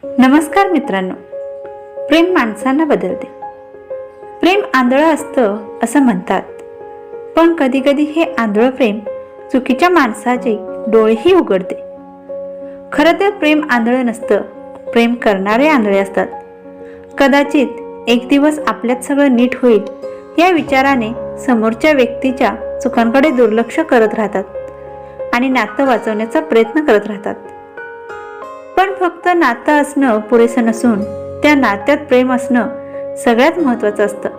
नमस्कार मित्रांनो. प्रेम माणसांना बदलते. प्रेम आंधळं असतं असं म्हणतात, पण कधी कधी हे आंधळं प्रेम चुकीच्या माणसाचे डोळेही उघडते. खरं तर प्रेम आंधळं नसतं, प्रेम करणारे आंधळे असतात. कदाचित एक दिवस आपल्यात सगळं नीट होईल या विचाराने समोरच्या व्यक्तीच्या चुकांकडे दुर्लक्ष करत राहतात आणि नातं वाचवण्याचा प्रयत्न करत राहतात. पण फक्त नातं असणं पुरेसं नसून त्या नात्यात प्रेम असणं सगळ्यात महत्त्वाचं असतं.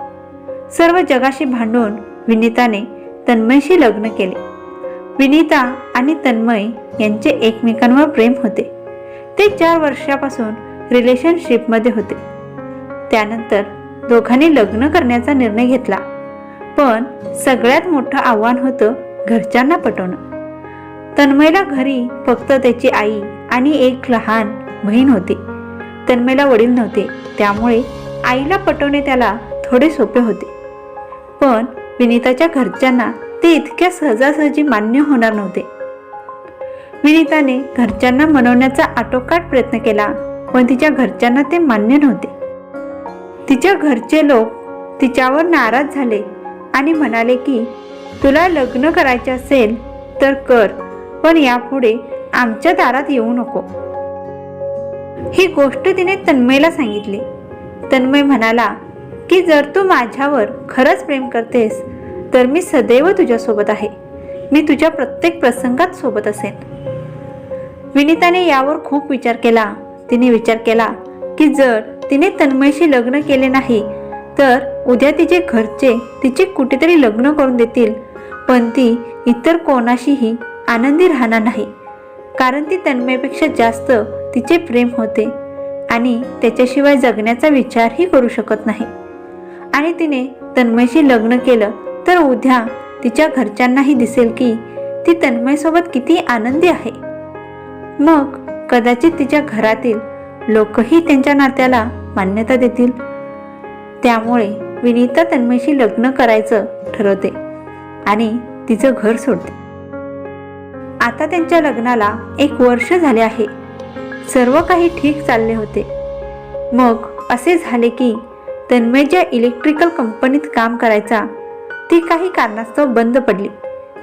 सर्व जगाशी भांडून विनीताने तन्मयशी लग्न केले. विनीता आणि तन्मय यांचे एकमेकांवर प्रेम होते. ते 4 वर्षापासून रिलेशनशिपमध्ये होते. त्यानंतर दोघांनी लग्न करण्याचा निर्णय घेतला. पण सगळ्यात मोठं आव्हान होतं घरच्यांना पटवणं. तन्मयला घरी फक्त त्याची आई आणि एक लहान बहीण होती. तन्मयला वडील नव्हते, त्यामुळे आईला पटवणे त्याला थोडे सोपे होते. पण विनीताच्या घरच्यांना ते इतक्या सहजासहजी मान्य होणार नव्हते. विनीताने घरच्यांना मनवण्याचा आटोकाट प्रयत्न केला, पण तिच्या घरच्यांना ते मान्य नव्हते. तिच्या घरचे लोक तिच्यावर नाराज झाले आणि म्हणाले की तुला लग्न करायचे असेल तर कर, पण यापुढे आमच्या दारात येऊ नको. ही गोष्ट तिने तन्मयला सांगितली. तन्मय म्हणाला की जर तू माझ्यावर खरंच प्रेम करतेस तर मी सदैव तुझ्यासोबत आहे. मी तुझ्या प्रत्येक प्रसंगात सोबत असेन. विनीताने यावर खूप विचार केला. तिने विचार केला की जर तिने तन्मयशी लग्न केले नाही तर उद्या तिचे घरचे तिचे कुठेतरी लग्न करून देतील, पण ती इतर कोणाशीही आनंदी राहणार नाही, कारण ती तन्मयपेक्षा जास्त तिचे प्रेम होते आणि त्याच्याशिवाय जगण्याचा विचारही करू शकत नाही. आणि तिने तन्मयशी लग्न केलं तर उद्या तिच्या घरच्यांनाही दिसेल की ती तन्मयसोबत किती आनंदी आहे. मग कदाचित तिच्या घरातील लोकही त्यांच्या नात्याला मान्यता देतील. त्यामुळे विनीता तन्मयशी लग्न करायचं ठरवते आणि तिचं घर सोडते. आता त्यांच्या लग्नाला 1 वर्ष झाले आहे. सर्व काही ठीक चालले होते. मग असे झाले की तन्मय ज्या इलेक्ट्रिकल कंपनीत काम करायचा ती काही कारणास्तव बंद पडली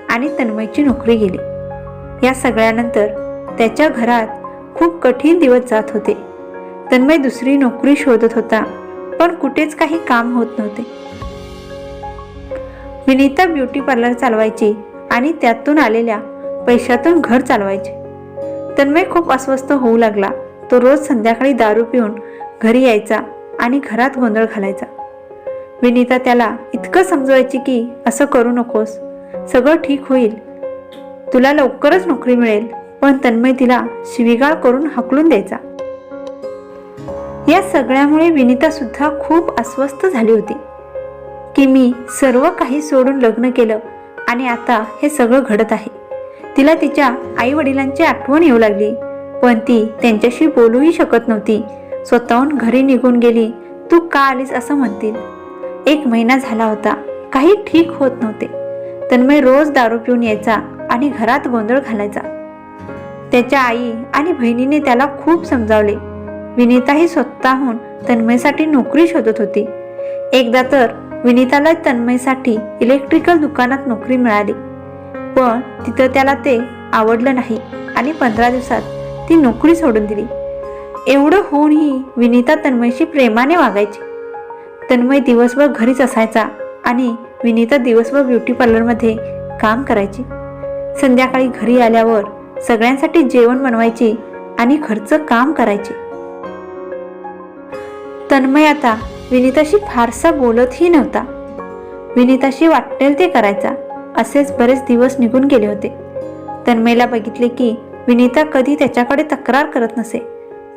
आणि तन्मयची नोकरी गेली. या सगळ्यानंतर त्याच्या घरात खूप कठीण दिवस जात होते. तन्मय दुसरी नोकरी शोधत होता, पण कुठेच काही काम होत नव्हते. विनीता ब्युटी पार्लर चालवायची आणि त्यातून आलेल्या पैशातून घर चालवायचे. तन्मय खूप अस्वस्थ होऊ लागला. तो रोज संध्याकाळी दारू पिऊन घरी यायचा आणि घरात गोंधळ घालायचा. विनीता त्याला इतकं समजवायची की असं करू नकोस, सगळं ठीक होईल, तुला लवकरच नोकरी मिळेल, पण तन्मय तिला शिवीगाळ करून हाकलून द्यायचा. या सगळ्यामुळे विनीता सुद्धा खूप अस्वस्थ झाली होती की मी सर्व काही सोडून लग्न केलं आणि आता हे सगळं घडत आहे. तिला तिच्या आई वडिलांची आठवण येऊ लागली, पण ती त्यांच्याशी बोलूही शकत नव्हती. स्वतःहून घरी निघून गेली. तू का आलीस असं म्हणतील. 1 महिना झाला होता. काही ठीक होत नव्हते. तन्मय रोज दारू पिऊन यायचा आणि घरात गोंधळ घालायचा. त्याच्या आई आणि बहिणीने त्याला खूप समजावले. विनीताही स्वतःहून तन्मयसाठी नोकरी शोधत होती. एकदा तर विनीताला तन्मयसाठी इलेक्ट्रिकल दुकानात नोकरी मिळाली, पण तिथं त्याला ते आवडलं नाही आणि 15 दिवसात ती नोकरी सोडून दिली. एवढं होऊनही विनीता तन्मयशी प्रेमाने वागायची. तन्मय दिवसभर घरीच असायचा आणि विनीता दिवसभर ब्युटी पार्लरमध्ये काम करायची. संध्याकाळी घरी आल्यावर सगळ्यांसाठी जेवण बनवायची आणि घरचं काम करायची. तन्मय आता विनीताशी फारसा बोलतही नव्हता. विनीताशी वाटेल ते करायचा. असेच बरेच दिवस निघून गेले होते. तन्मयला बघितले की विनीता कधी त्याच्याकडे तक्रार करत नसे,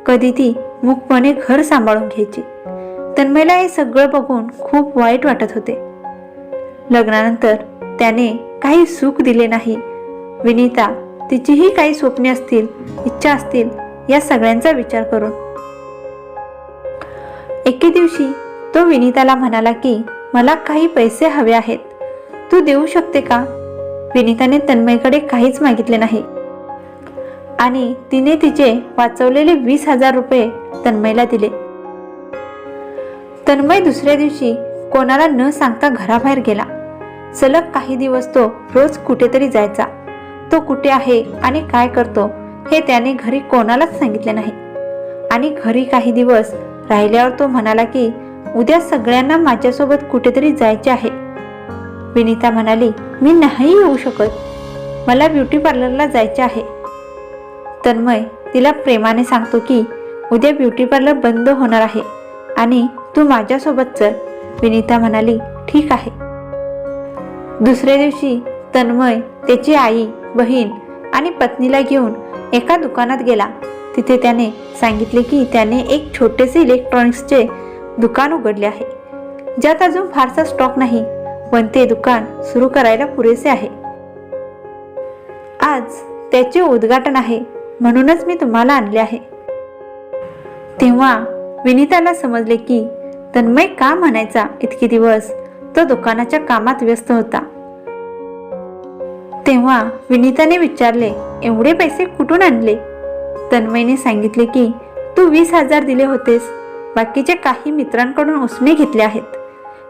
कधी ती मूकपणे घर सांभाळून घ्यायची. तन्मयला हे सगळं बघून खूप वाईट वाटत होते. लग्नानंतर त्याने काही सुख दिले नाही. विनीता तिचीही काही स्वप्ने असतील, इच्छा असतील, या सगळ्यांचा विचार करून एके दिवशी तो विनीताला म्हणाला की मला काही पैसे हवे आहेत, तू देऊ शकते का? विनीताने तन्मयकडे काहीच मागितले नाही. आणि तिने तिचे वाचवलेले 20,000 रुपये तन्मयला दिले. तन्मय दुसऱ्या दिवशी कोणाला न सांगता घराबाहेर गेला. सलग काही दिवस तो रोज कुठेतरी जायचा. तो कुठे आहे आणि काय करतो हे त्याने घरी कोणालाच सांगितले नाही. आणि घरी काही दिवस राहिल्यावर तो म्हणाला की उद्या सगळ्यांना माझ्यासोबत कुठेतरी जायचे आहे. विनीता म्हणाली, मी नाही येऊ शकत, मला ब्युटी पार्लरला जायचे आहे. तन्मय तिला प्रेमाने सांगतो की उद्या ब्युटी पार्लर बंद होणार आहे आणि तू माझ्यासोबत चल. विनीता म्हणाली, ठीक आहे. दुसऱ्या दिवशी तन्मय त्याची आई, बहीण आणि पत्नीला घेऊन एका दुकानात गेला. तिथे त्याने सांगितले की त्याने एक छोटेसे इलेक्ट्रॉनिक्सचे दुकान उघडले आहे, ज्यात अजून फारसा स्टॉक नाही, पण ते दुकान सुरू करायला पुरेसे आहे. आज त्याचे उद्घाटन आहे, म्हणूनच मी तुम्हाला आणले आहे. तेव्हा विनीताला समजले की तन्मय का म्हणायचा इतके दिवस तो दुकानाच्या कामात व्यस्त होता. तेव्हा विनीताने विचारले, एवढे पैसे कुठून आणले? तन्मयने सांगितले की तू 20,000 दिले होतेस, बाकीचे काही मित्रांकडून उसने घेतले आहेत,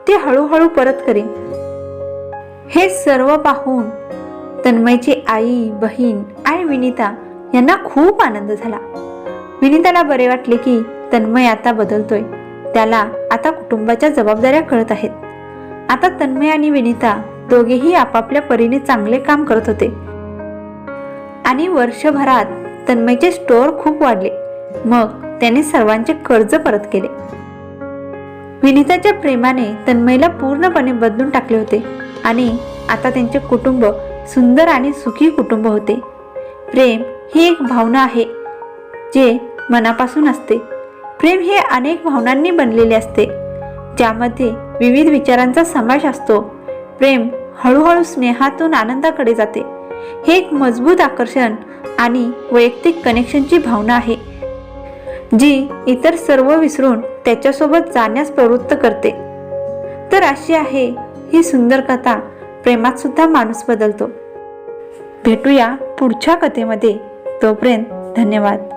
ते हळूहळू परत करीन. हे सर्व पाहून तन्मयची आई, बहीण आणि विनीता यांना खूप आनंद झाला. विनीताला बरे वाटले की तन्मय आता बदलतोय, त्याला आता कुटुंबाच्या जबाबदाऱ्या कळत आहेत. आता तन्मय आणि विनीता दोघेही आपापल्या परीने चांगले काम करत होते आणि वर्षभरात तन्मयचे स्टोअर खूप वाढले. मग त्याने सर्वांचे कर्ज परत केले. विनीताच्या प्रेमाने तन्मयला पूर्णपणे बदलून टाकले होते आणि आता त्यांचे कुटुंब सुंदर आणि सुखी कुटुंब होते. प्रेम ही एक भावना आहे जे मनापासून असते. प्रेम हे अनेक भावनांनी बनलेले असते, ज्यामध्ये विविध विचारांचा समावेश असतो. प्रेम हळूहळू स्नेहातून आनंदाकडे जाते. हे एक मजबूत आकर्षण आणि वैयक्तिक कनेक्शनची भावना आहे, जी इतर सर्व विसरून त्याच्यासोबत जाण्यास प्रवृत्त करते. तर अशी आहे ही सुंदर कथा. प्रेमात सुद्धा माणूस बदलतो. भेटूया पुढच्या कथेमध्ये. तोपर्यंत धन्यवाद.